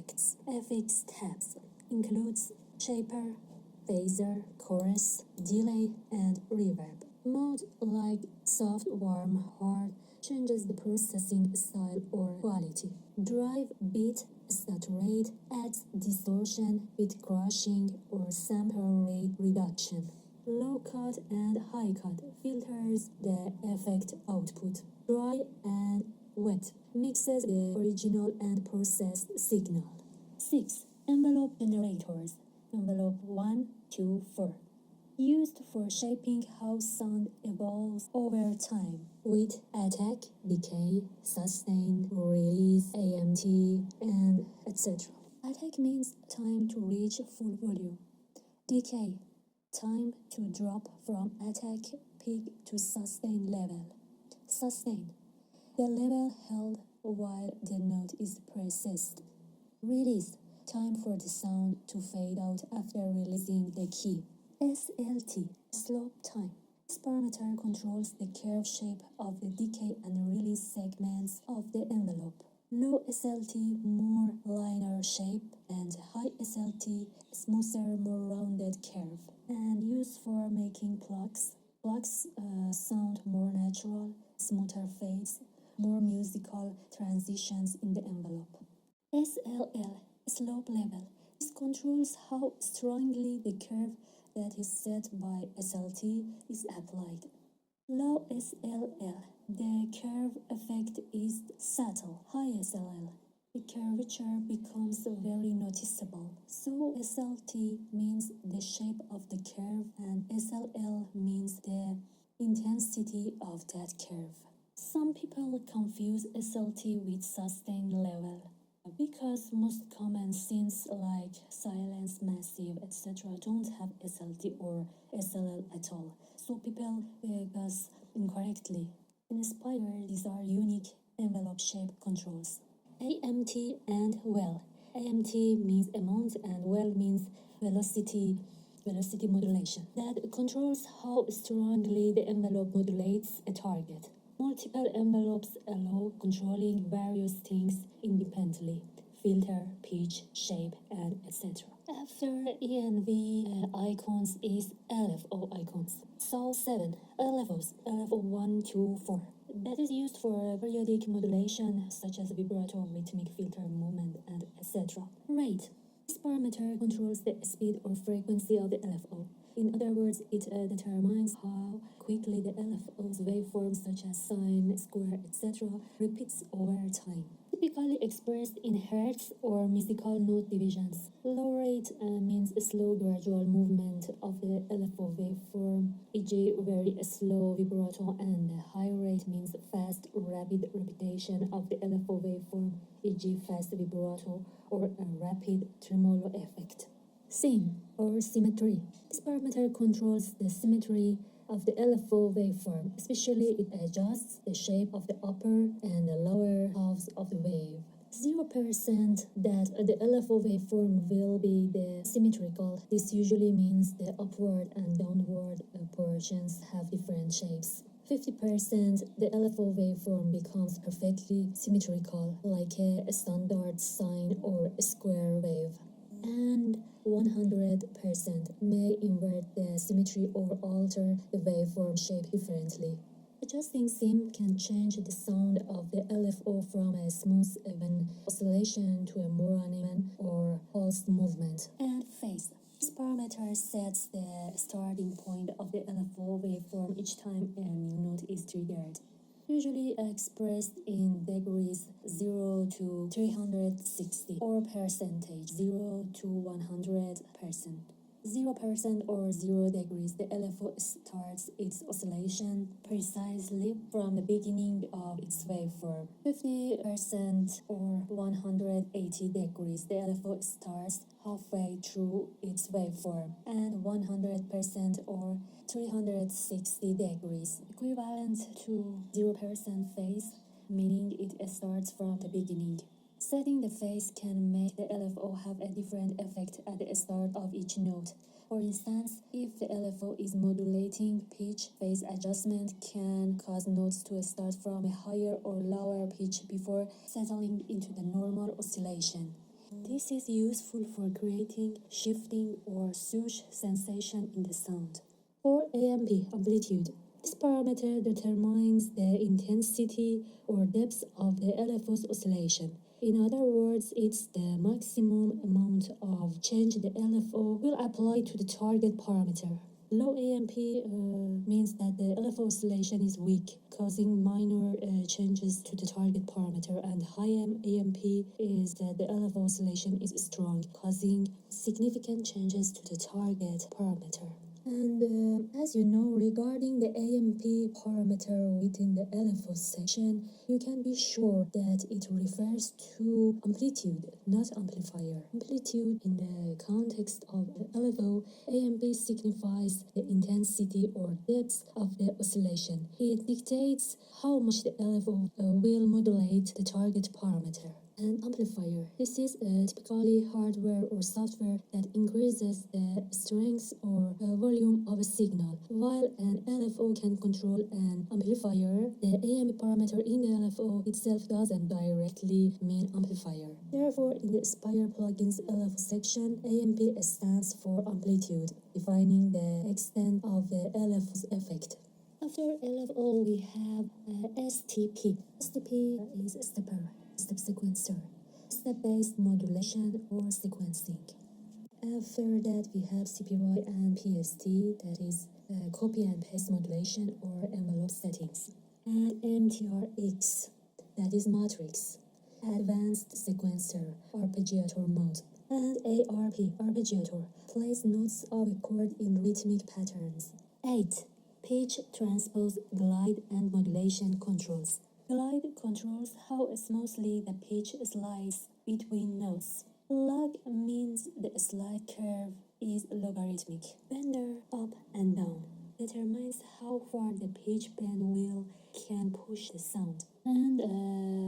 effects. FX tabs includes shaper, phaser, chorus, delay, and reverb. Mode like soft, warm, hard changes the processing style or quality. Drive, beat, saturate adds distortion, bit crushing, or sample rate reduction. Low cut and high cut filters the effect output. Dry and wet mixes the original and processed signal. 6. Envelope generators. Envelope 1, 2, 4. Used for shaping how sound evolves over time with attack, decay, sustain, release, AMT, and etc. Attack means time to reach full volume. Decay, time to drop from attack peak to sustain level. Sustain, the level held while the note is processed. Release, time for the sound to fade out after releasing the key. SLT, slope time. This parameter controls the curve shape of the decay and release segments of the envelope. Low SLT, more linear shape, and high SLT, smoother, more rounded curve, and used for making plugs. Plugs sound more natural, smoother fades, more musical transitions in the envelope. SLL, slope level. This controls how strongly the curve that is set by SLT is applied. Low SLL, the curve effect is subtle. High SLL, the curvature becomes very noticeable. So SLT means the shape of the curve and SLL means the intensity of that curve. Some people confuse SLT with sustain level. Because most common scenes like silence, massive, etc. don't have SLT or SLL at all, so people guess incorrectly. In Spire, these are unique envelope shape controls. AMT and well. AMT means amount and well means velocity modulation. That controls how strongly the envelope modulates a target. Multiple envelopes allow controlling various things independently. Filter, pitch, shape, and etc. After ENV icons is LFO icons. So 7. LFOs. LFO 1, 2, 4. That is used for periodic modulation such as vibrato, rhythmic filter movement, and etc. Rate. This parameter controls the speed or frequency of the LFO. In other words, it determines how quickly the LFO's waveforms such as sine, square, etc. repeats over time. Typically expressed in hertz or musical note divisions. Low rate means a slow gradual movement of the LFO waveform, e.g. very slow vibrato, and high rate means fast, rapid repetition of the LFO waveform, e.g. fast vibrato or a rapid tremolo effect. Sim or symmetry. This parameter controls the symmetry of the LFO waveform, especially it adjusts the shape of the upper and the lower halves of the wave. 0% that the LFO waveform will be the symmetrical. This usually means the upward and downward portions have different shapes. 50% the LFO waveform becomes perfectly symmetrical, like a standard sine or a square wave. And 100% may invert the symmetry or alter the waveform shape differently. Adjusting sim can change the sound of the LFO from a smooth even oscillation to a more uneven or pulsed movement. And phase. This parameter sets the starting point of the LFO waveform each time a new note is triggered. Usually expressed in degrees 0 to 360 or percentage 0 to 100%. 0% or 0 degrees, the LFO starts its oscillation precisely from the beginning of its waveform. 50% or 180 degrees, the LFO starts halfway through its waveform. And 100% or 360 degrees, equivalent to 0% phase, meaning it starts from the beginning. Setting the phase can make the LFO have a different effect at the start of each note. For instance, if the LFO is modulating pitch, phase adjustment can cause notes to start from a higher or lower pitch before settling into the normal oscillation. This is useful for creating shifting or swoosh sensation in the sound. For AMP amplitude, this parameter determines the intensity or depth of the LFO's oscillation. In other words, it's the maximum amount of change the LFO will apply to the target parameter. Low AMP means that the LFO oscillation is weak, causing minor changes to the target parameter, and high AMP is that the LFO oscillation is strong, causing significant changes to the target parameter. And as you know, regarding the AMP parameter within the LFO section, you can be sure that it refers to amplitude, not amplifier. Amplitude in the context of the LFO, AMP signifies the intensity or depth of the oscillation. It dictates how much the LFO will modulate the target parameter. An amplifier. This is typically hardware or software that increases the strength or volume of a signal. While an LFO can control an amplifier, the AMP parameter in the LFO itself doesn't directly mean amplifier. Therefore, in the Spire plugins LFO section, AMP stands for amplitude, defining the extent of the LFO's effect. After LFO, we have STP. STP is a stepper. Step sequencer, step-based modulation or sequencing. After that, we have CPY and PST, that is copy and paste modulation or envelope settings, and MTRX, that is matrix, advanced sequencer, arpeggiator mode, and ARP, arpeggiator, plays notes of a chord in rhythmic patterns. 8. Pitch, transpose, glide, and modulation controls. Glide controls how smoothly the pitch slides between notes. Log means the slide curve is logarithmic. Bender, up and down, determines how far the pitch bend wheel can push the sound. And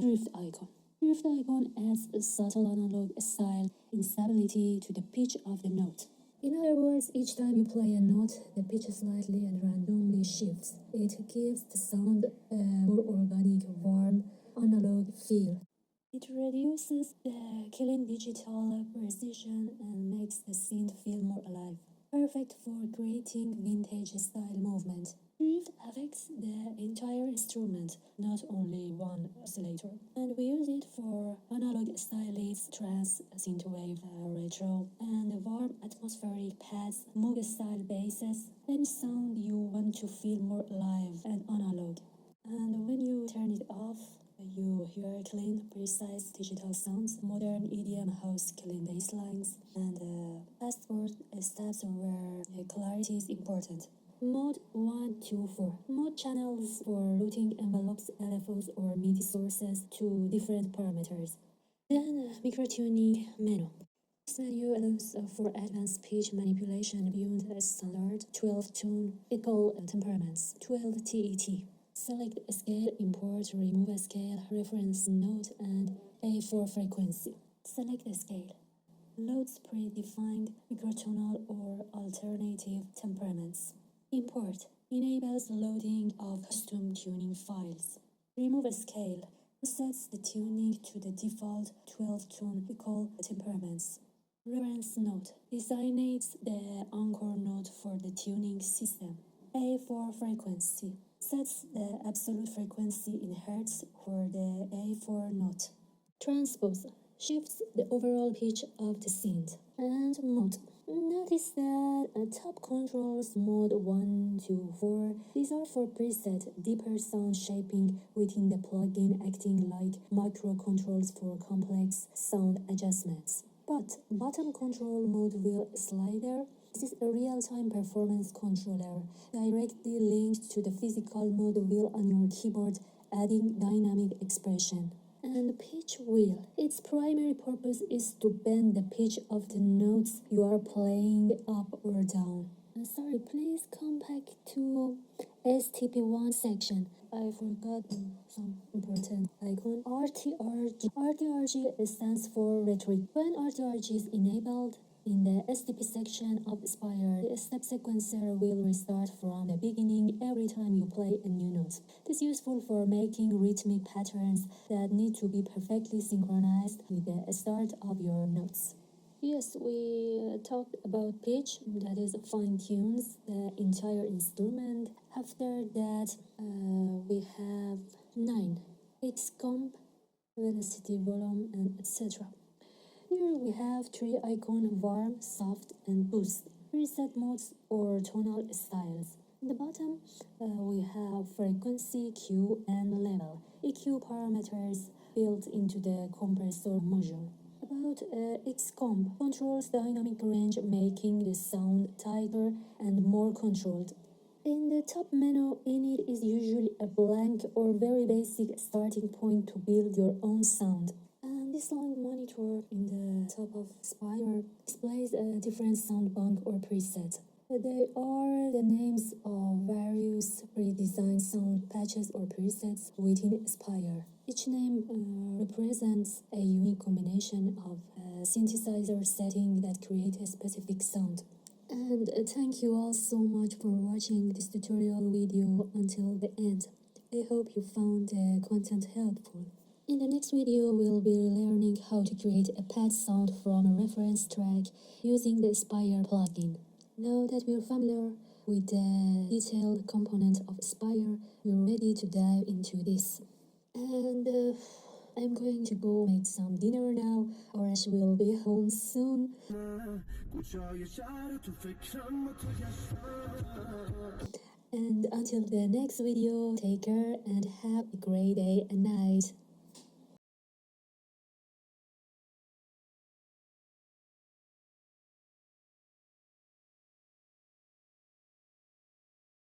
drift icon. Drift icon adds a subtle analog style instability to the pitch of the note. In other words, each time you play a note, the pitch slightly and randomly shifts. It gives the sound a more organic, warm, analog feel. It reduces the clean digital precision and makes the synth feel more alive. Perfect for creating vintage style movement. Drift affects the entire instrument, not only one oscillator. And we use it for analog stylists, trance, synthwave, retro, and warm atmospheric pads, Moog style basses, any sound you want to feel more alive and analog. And when you turn it off, you hear clean, precise digital sounds, modern EDM house clean bass lines, and fast-forward steps where clarity is important. Mode 1 to 4. Mode channels for routing envelopes, LFOs, or MIDI sources to different parameters. Then microtuning menu. This menu allows for advanced pitch manipulation beyond a standard 12-tone equal temperaments, 12 TET. Select a scale, import, remove a scale, reference note, and A4 frequency. Select a scale. Loads predefined microtonal or alternative temperaments. Import enables loading of custom tuning files. Remove a scale. Sets the tuning to the default 12-tone equal temperaments. Reference note designates the anchor note for the tuning system. A4 frequency sets the absolute frequency in hertz for the A4 note. Transpose shifts the overall pitch of the synth. And mode. Notice that top controls mode 1 to 4. These are for preset, deeper sound shaping within the plugin, acting like microcontrols for complex sound adjustments. But bottom control mode wheel slider. This is a real-time performance controller directly linked to the physical mode wheel on your keyboard, adding dynamic expression. And pitch wheel. Its primary purpose is to bend the pitch of the notes you are playing up or down. Sorry, please come back to STP1 section. I forgot some important icon. RTRG. RTRG stands for rhetoric. When RTRG is enabled, In the STP section of Spire, the step sequencer will restart from the beginning every time you play a new note. This is useful for making rhythmic patterns that need to be perfectly synchronized with the start of your notes. Yes, we talked about pitch, that is fine-tunes the entire instrument. After that, we have 9. It's comp, velocity, volume, and etc. Here we have 3 icons: warm, soft, and boost, preset modes or tonal styles. In the bottom, we have frequency, Q, and level, EQ parameters built into the compressor module. About Xcomp controls dynamic range, making the sound tighter and more controlled. In the top menu, init is usually a blank or very basic starting point to build your own sound. And this long monitor in the top of Spire displays a different sound bank or preset. They are the names of various pre-designed sound patches or presets within Spire. Each name represents a unique combination of synthesizer setting that create a specific sound. And thank you all so much for watching this tutorial video until the end. I hope you found the content helpful. In the next video, we'll be learning how to create a pad sound from a reference track using the Spire plugin. Now that we're familiar with the detailed component of Spire, we're ready to dive into this. And I'm going to go make some dinner now, or else we'll be home soon. And until the next video, take care and have a great day and night.